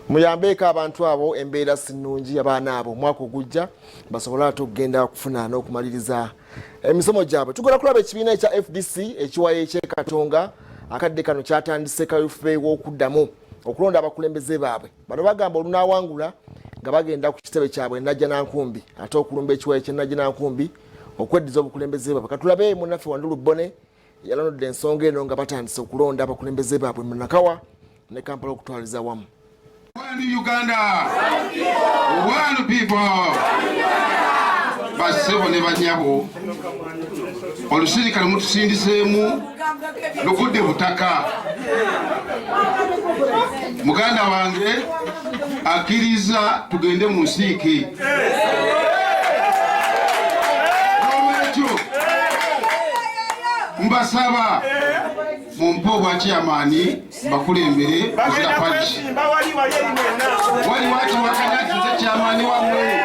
muyambeeko abantu abo embeera sinungi abaana abo omwaka ogujja basobole ate okugenda kufuna n'okumaliriza emisomo gyabwe. Tugenda kulaba ekibiina ekya FDC Ekiwayi eky'e Katonga akadde kano kyatandise kaweefube w'okuddamu okulonda abakulembeze baabwe. Bano bagamba olunaawangula nga bagenda ku kitebe kyabwe Najjanankumbi ate okulumba Ekiwayi ky'e Najjanankumbi okweddiza obukulembeze baabwe. Katulabe munnaffe Wandulu Bbone yalonodde ensonga eno nga batandise okulonda abakulembeze baabwe mu Nakawa ne Kampala okutwaliza wamu. One Uganda, one people. Basebo ne banyabo olusirikale mutusindiseemu lugudde butaka. Muganda wange akkiriza tugende mu nsiiki. Olwekyo mbasaba mumpe obwakyamaani bakulembere kuzira paki. Wali waki wakanyatize kyamaani wamwe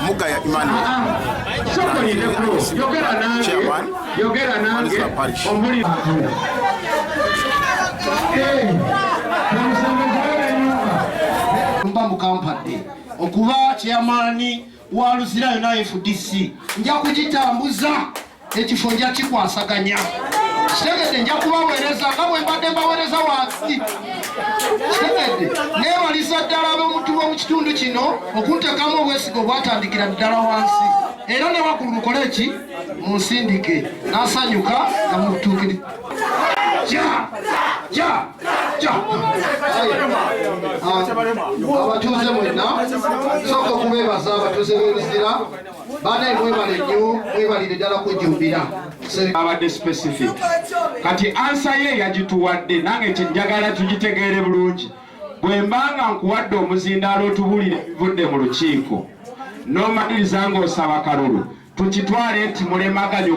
Mugaya Imani yogera nange omuli mba mukampadde okuba kyamaani wa Luzira yonna FDC nja kugitambuza ekifo nja kikwasaganya kitegedde nja kubaweereza nga bwe mbadde mbaweereza wansi kitegedde neebaliza ddala ab'omuntu b'omu kitundu kino okuntekamu obwesigo bwatandikira ddala wansi era ne waggulu mukole eki munsindike n'asanyuka nga mutuukiriza abatuuze mwenna sooka okubeebaza abatuuze b'Oluzira banaye mwebale nnyo mwebalire ddala kujjumbira abadde specific kati ansa ye yagituwadde nange kyenjagala tugitegeere bulungi bwe mbanga nkuwadde omuzindaalo otubulire vudde mu lukiiko n'omaliriza ng'osaba kalulu tukitwale nti mulemaganya